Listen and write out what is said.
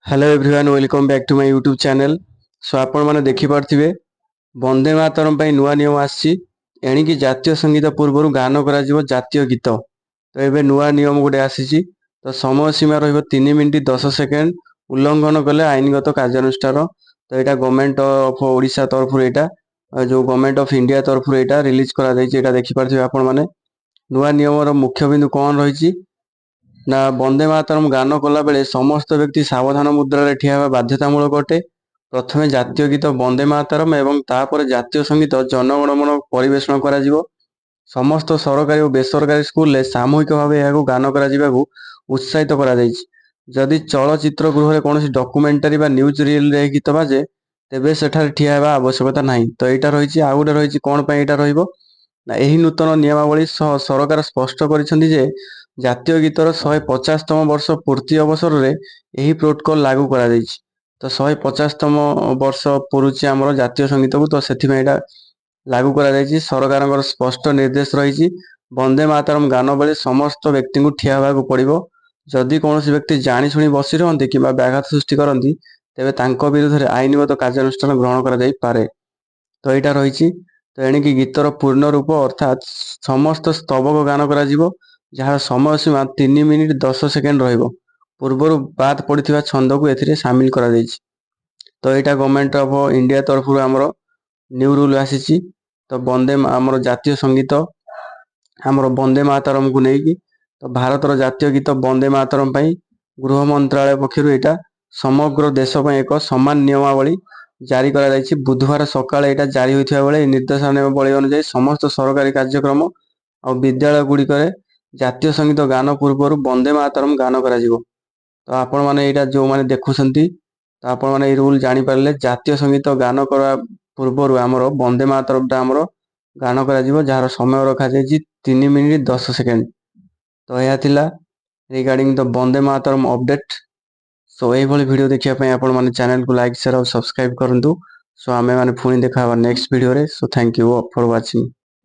Hello everyone welcome back to my YouTube channel. So आपण मैंने देखिपे वंदे मातरम नुआ नियम आसी एणिकी जातीय संगीत पूर्व गान करा जातीय गीत। तो ये नुआ नियम गोटे आसी तो समय सीमा रो 3 मिनिट 10 सेकेंड उल्लंघन कले आईनगत कार्यानुष्ठान। तो यहाँ गवर्नमेंट ऑफ ओडिशा तरफ यहाँ जो गवर्नमेंट ऑफ इंडिया तरफ यहाँ रिलीज करा देखिपे आपण मैंने नुआ नियम मुख्य बिंदु कौन रही ना वंदे मातरम गान कला बेले समस्त व्यक्ति सावधान मुद्रा ठिया हेबा बाध्यतामूलक अटे। प्रथमे जातीय गीत वंदे मातरम एवं तापर जातीय संगीत जनगण मन परिवेषण करा जिवो। समस्त सरकारी और बेसरकारी स्कूल में सामूहिक भाव यह गान करा उत्साहित करा जायछि। जदि चलचित्र गृह में कौन डॉक्यूमेंटरी बा न्यूज रील रे गीत बाजे तेबे सेठारे ठिया हेबा आवश्यकता नाही। तो यहाँ रही आउ गोटे रही कौन यहाँ रही ना यही नूतन नियमावली सरकार स्पष्ट करिसेंति जे जातीय गीतर 150तम वर्ष पूर्ति अवसर में यही प्रोटोकॉल लागू करा जायछि। तो 150तम वर्ष पुरुछि आमर जातीय संगीत को तो सेथिमे एटा लागू करा जायछि। सरकारଙ୍କର स्पष्ट निर्देश रही वंदे मातरम गान बेले समस्त व्यक्ति को ठिया होगा पड़ो। जदि कौन व्यक्ति जाशुणी बसी रही कि व्याघात सृष्टि करती तेबे तांको विरुद्ध आईनगत कार्यानुष्ठान ग्रहण करा जाई पारे। तो यहाँ रही तो एणिकी गीतर पूर्ण रूप अर्थात समस्त स्तबक गान करा जिवो जार समय सीमा 3 मिनिट 10 सेकेंड पूर्वर बाद पड़ता छंद को ए सामिल करा जायछि। तो यहाँ गवर्नमेंट ऑफ इंडिया तरफ आमर न्यू रूल आसी तो वंदे आमर जातीय संगीत आमर वंदे मातरम को लेकिन तो भारतर जातीय गीत वंदे मातरम गृह मंत्रालय पक्षर यहाँ समग्र देश एक समान नियमावली जारी करा जायछि। बुधवार सकाळ यहाँ जारी होता बेले निर्देशावली अनुसार समस्त सरकारी कार्यक्रम और विद्यालय गुड़िक जातीय संगीत गान पूर्व वंदे मातरम गान करा जिवो। तो आपण माने यहाँ जो मैंने देखुंती तो आपण माने रूल जानी पारले जातीय संगीत गान करा पूर्व आमर वंदे मातरम आमर गान करा जिवो जार समय रखा जायछि 3 मिनिट 10 सेकेंड। तो यह थिला regarding the Vande Mataram update. So यही वीडियो देखिए आपण माने चैनल को लाइक शेयर और सब्सक्राइब करंतु। सो आमे माने पुणी देखा नेक्स्ट वीडियो रे। So thank you for watching.